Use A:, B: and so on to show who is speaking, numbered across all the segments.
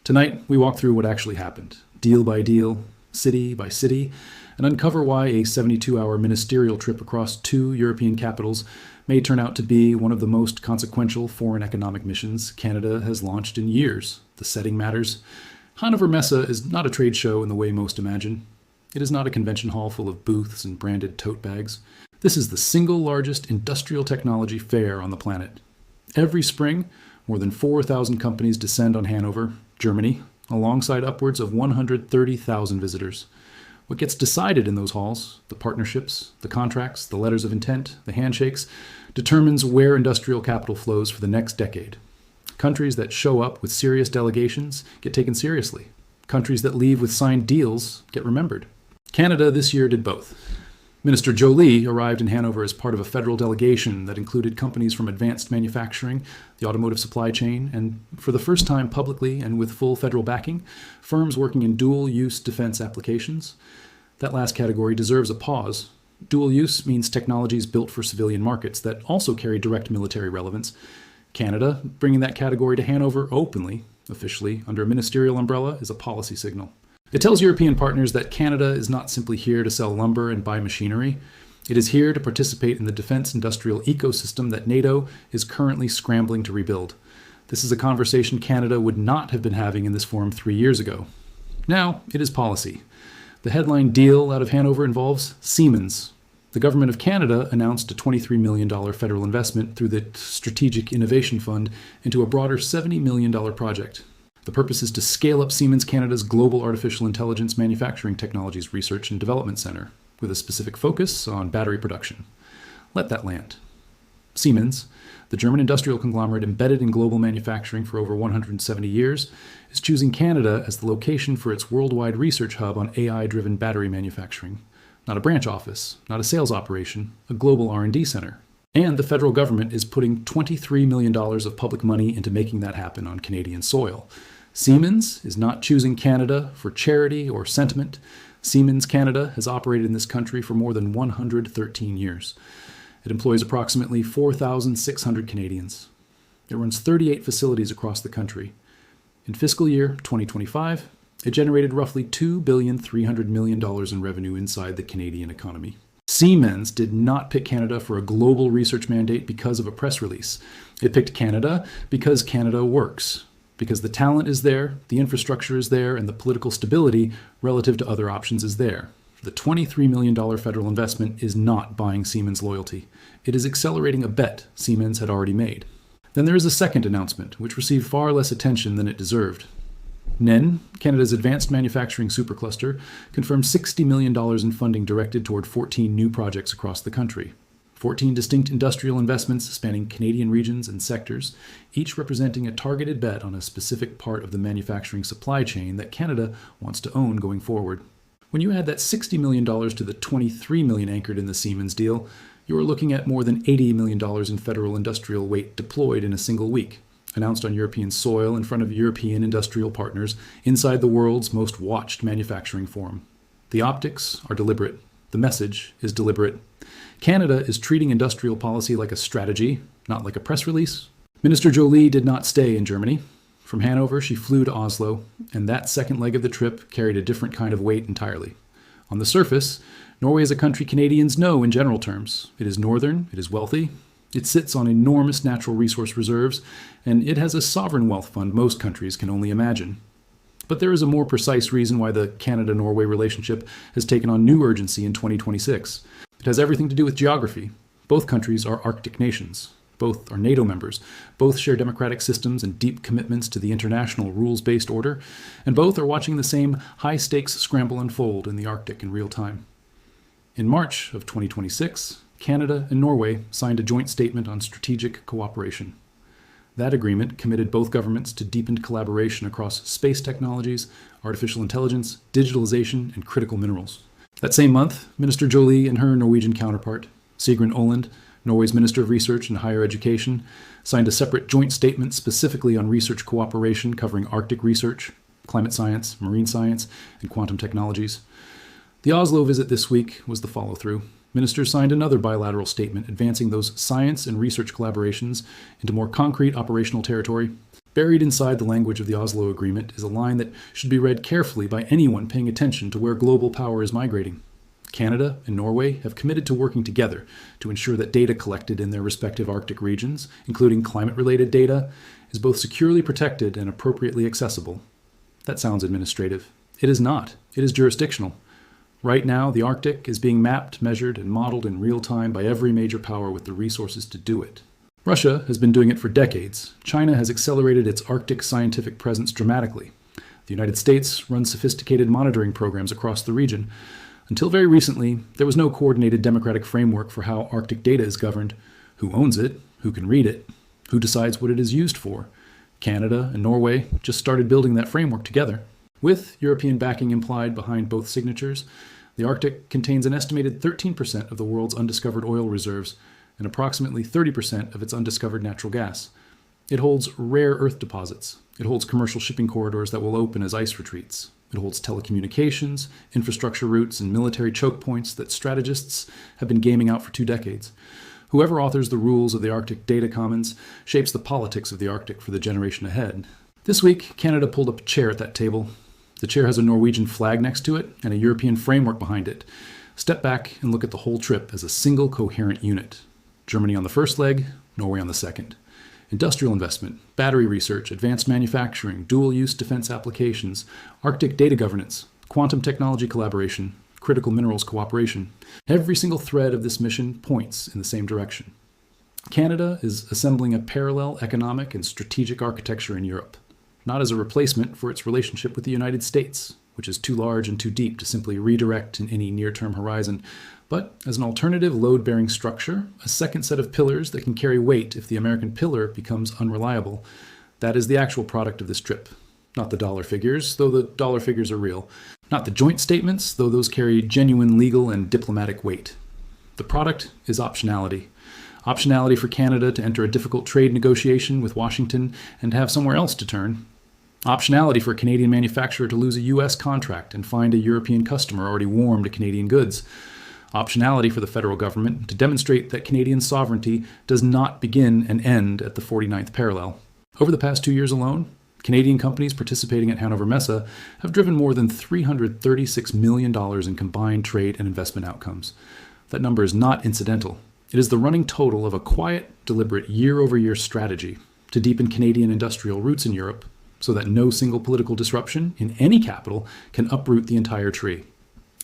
A: Tonight, we walk through what actually happened, deal by deal, city by city, and uncover why a 72-hour ministerial trip across 2 European capitals may turn out to be one of the most consequential foreign economic missions Canada has launched in years. The setting matters. Hannover Messe is not a trade show in the way most imagine. It is not a convention hall full of booths and branded tote bags. This is the single largest industrial technology fair on the planet. Every spring, more than 4,000 companies descend on Hanover, Germany, alongside upwards of 130,000 visitors. What gets decided in those halls, the partnerships, the contracts, the letters of intent, the handshakes, determines where industrial capital flows for the next decade. Countries that show up with serious delegations get taken seriously. Countries that leave with signed deals get remembered. Canada this year did both. Minister Joly arrived in Hanover as part of a federal delegation that included companies from advanced manufacturing, the automotive supply chain, and for the first time publicly and with full federal backing, firms working in dual-use defense applications. That last category deserves a pause. Dual use means technologies built for civilian markets that also carry direct military relevance. Canada, bringing that category to Hanover openly, officially, under a ministerial umbrella, is a policy signal. It tells European partners that Canada is not simply here to sell lumber and buy machinery. It is here to participate in the defense industrial ecosystem that NATO is currently scrambling to rebuild. This is a conversation Canada would not have been having in this forum 3 years ago. Now, it is policy. The headline deal out of Hanover involves Siemens. The Government of Canada announced a $23 million federal investment through the Strategic Innovation Fund into a broader $70 million project. The purpose is to scale up Siemens Canada's Global Artificial Intelligence Manufacturing Technologies Research and Development Center, with a specific focus on battery production. Let that land. Siemens, the German industrial conglomerate embedded in global manufacturing for over 170 years, is choosing Canada as the location for its worldwide research hub on AI-driven battery manufacturing. Not a branch office, not a sales operation, a global R&D center. And the federal government is putting $23 million of public money into making that happen on Canadian soil. Siemens is not choosing Canada for charity or sentiment. Siemens Canada has operated in this country for more than 113 years. It employs approximately 4,600 Canadians. It runs 38 facilities across the country. In fiscal year 2025, it generated roughly $2.3 billion in revenue inside the Canadian economy. Siemens did not pick Canada for a global research mandate because of a press release. It picked Canada because Canada works. Because the talent is there, the infrastructure is there, and the political stability relative to other options is there. The $23 million federal investment is not buying Siemens loyalty. It is accelerating a bet Siemens had already made. Then there is a second announcement, which received far less attention than it deserved. NEN, Canada's advanced manufacturing supercluster, confirmed $60 million in funding directed toward 14 new projects across the country. 14 distinct industrial investments spanning Canadian regions and sectors, each representing a targeted bet on a specific part of the manufacturing supply chain that Canada wants to own going forward. When you add that $60 million to the $23 million anchored in the Siemens deal, you are looking at more than $80 million in federal industrial weight deployed in a single week, announced on European soil in front of European industrial partners inside the world's most watched manufacturing forum. The optics are deliberate. The message is deliberate. Canada is treating industrial policy like a strategy, not like a press release. Minister Joly did not stay in Germany. From Hanover, she flew to Oslo, and that second leg of the trip carried a different kind of weight entirely. On the surface, Norway is a country Canadians know in general terms. It is northern, it is wealthy, it sits on enormous natural resource reserves, and it has a sovereign wealth fund most countries can only imagine. But there is a more precise reason why the Canada-Norway relationship has taken on new urgency in 2026. It has everything to do with geography. Both countries are Arctic nations. Both are NATO members. Both share democratic systems and deep commitments to the international rules-based order. And both are watching the same high-stakes scramble unfold in the Arctic in real time. In March of 2026, Canada and Norway signed a joint statement on strategic cooperation. That agreement committed both governments to deepened collaboration across space technologies, artificial intelligence, digitalization, and critical minerals. That same month, Minister Joly and her Norwegian counterpart, Sigrun Aaland, Norway's Minister of Research and Higher Education, signed a separate joint statement specifically on research cooperation covering Arctic research, climate science, marine science, and quantum technologies. The Oslo visit this week was the follow-through. Ministers signed another bilateral statement advancing those science and research collaborations into more concrete operational territory. Buried inside the language of the Oslo Agreement is a line that should be read carefully by anyone paying attention to where global power is migrating. Canada and Norway have committed to working together to ensure that data collected in their respective Arctic regions, including climate-related data, is both securely protected and appropriately accessible. That sounds administrative. It is not. It is jurisdictional. Right now, the Arctic is being mapped, measured, and modeled in real time by every major power with the resources to do it. Russia has been doing it for decades. China has accelerated its Arctic scientific presence dramatically. The United States runs sophisticated monitoring programs across the region. Until very recently, there was no coordinated democratic framework for how Arctic data is governed, who owns it, who can read it, who decides what it is used for. Canada and Norway just started building that framework together. With European backing implied behind both signatures, the Arctic contains an estimated 13% of the world's undiscovered oil reserves and approximately 30% of its undiscovered natural gas. It holds rare earth deposits. It holds commercial shipping corridors that will open as ice retreats. It holds telecommunications, infrastructure routes, and military choke points that strategists have been gaming out for 2 decades. Whoever authors the rules of the Arctic Data Commons shapes the politics of the Arctic for the generation ahead. This week, Canada pulled up a chair at that table. The chair has a Norwegian flag next to it and a European framework behind it. Step back and look at the whole trip as a single coherent unit. Germany on the first leg, Norway on the second. Industrial investment, battery research, advanced manufacturing, dual-use defense applications, Arctic data governance, quantum technology collaboration, critical minerals cooperation. Every single thread of this mission points in the same direction. Canada is assembling a parallel economic and strategic architecture in Europe, not as a replacement for its relationship with the United States, which is too large and too deep to simply redirect in any near-term horizon, but as an alternative load-bearing structure, a second set of pillars that can carry weight if the American pillar becomes unreliable. That is the actual product of this trip. Not the dollar figures, though the dollar figures are real. Not the joint statements, though those carry genuine legal and diplomatic weight. The product is optionality. Optionality for Canada to enter a difficult trade negotiation with Washington and have somewhere else to turn. Optionality for a Canadian manufacturer to lose a U.S. contract and find a European customer already warm to Canadian goods. Optionality for the federal government to demonstrate that Canadian sovereignty does not begin and end at the 49th parallel. Over the past 2 years alone, Canadian companies participating at Hannover Messe have driven more than $336 million in combined trade and investment outcomes. That number is not incidental. It is the running total of a quiet, deliberate year-over-year strategy to deepen Canadian industrial roots in Europe so that no single political disruption in any capital can uproot the entire tree.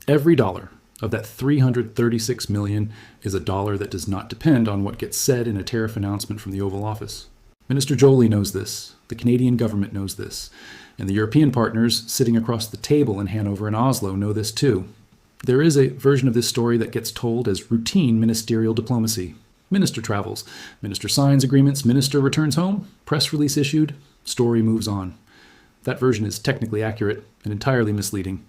A: Every dollar of that $336 million is a dollar that does not depend on what gets said in a tariff announcement from the Oval Office. Minister Joly knows this, the Canadian government knows this, and the European partners sitting across the table in Hanover and Oslo know this too. There is a version of this story that gets told as routine ministerial diplomacy. Minister travels, minister signs agreements, minister returns home, press release issued, story moves on. That version is technically accurate and entirely misleading.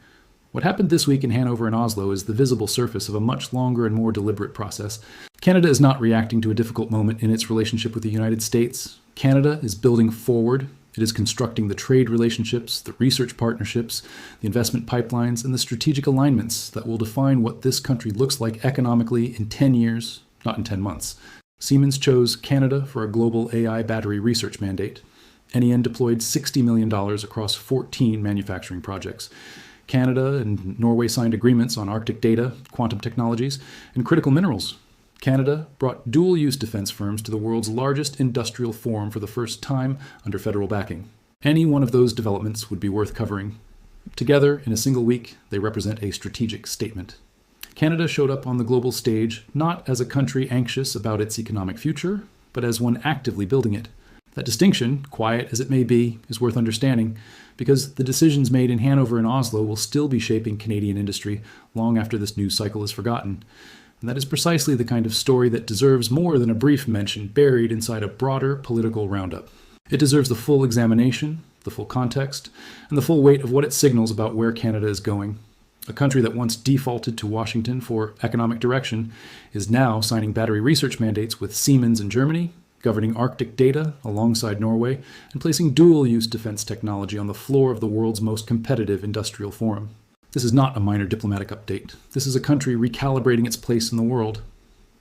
A: What happened this week in Hanover and Oslo is the visible surface of a much longer and more deliberate process. Canada is not reacting to a difficult moment in its relationship with the United States. Canada is building forward. It is constructing the trade relationships, the research partnerships, the investment pipelines, and the strategic alignments that will define what this country looks like economically in 10 years, not in 10 months. Siemens chose Canada for a global AI battery research mandate. NEN deployed $60 million across 14 manufacturing projects. Canada and Norway signed agreements on Arctic data, quantum technologies, and critical minerals. Canada brought dual-use defense firms to the world's largest industrial forum for the first time under federal backing. Any one of those developments would be worth covering. Together, in a single week, they represent a strategic statement. Canada showed up on the global stage not as a country anxious about its economic future, but as one actively building it. That distinction, quiet as it may be, is worth understanding, because the decisions made in Hanover and Oslo will still be shaping Canadian industry long after this news cycle is forgotten. And that is precisely the kind of story that deserves more than a brief mention buried inside a broader political roundup. It deserves the full examination, the full context, and the full weight of what it signals about where Canada is going. A country that once defaulted to Washington for economic direction is now signing battery research mandates with Siemens in Germany, governing Arctic data alongside Norway, and placing dual-use defense technology on the floor of the world's most competitive industrial forum. This is not a minor diplomatic update. This is a country recalibrating its place in the world.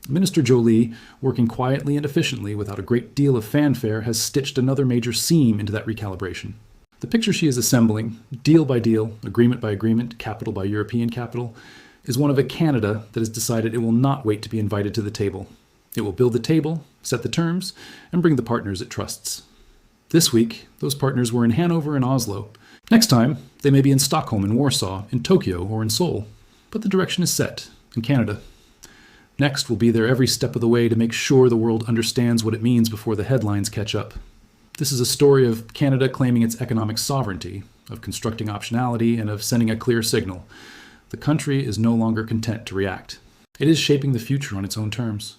A: Minister Joly, working quietly and efficiently without a great deal of fanfare, has stitched another major seam into that recalibration. The picture she is assembling, deal by deal, agreement by agreement, capital by European capital, is one of a Canada that has decided it will not wait to be invited to the table. It will build the table, set the terms, and bring the partners it trusts. This week, those partners were in Hanover and Oslo. Next time, they may be in Stockholm and Warsaw, in Tokyo or in Seoul. But the direction is set, in Canada. Next, we'll be there every step of the way to make sure the world understands what it means before the headlines catch up. This is a story of Canada claiming its economic sovereignty, of constructing optionality, and of sending a clear signal. The country is no longer content to react. It is shaping the future on its own terms.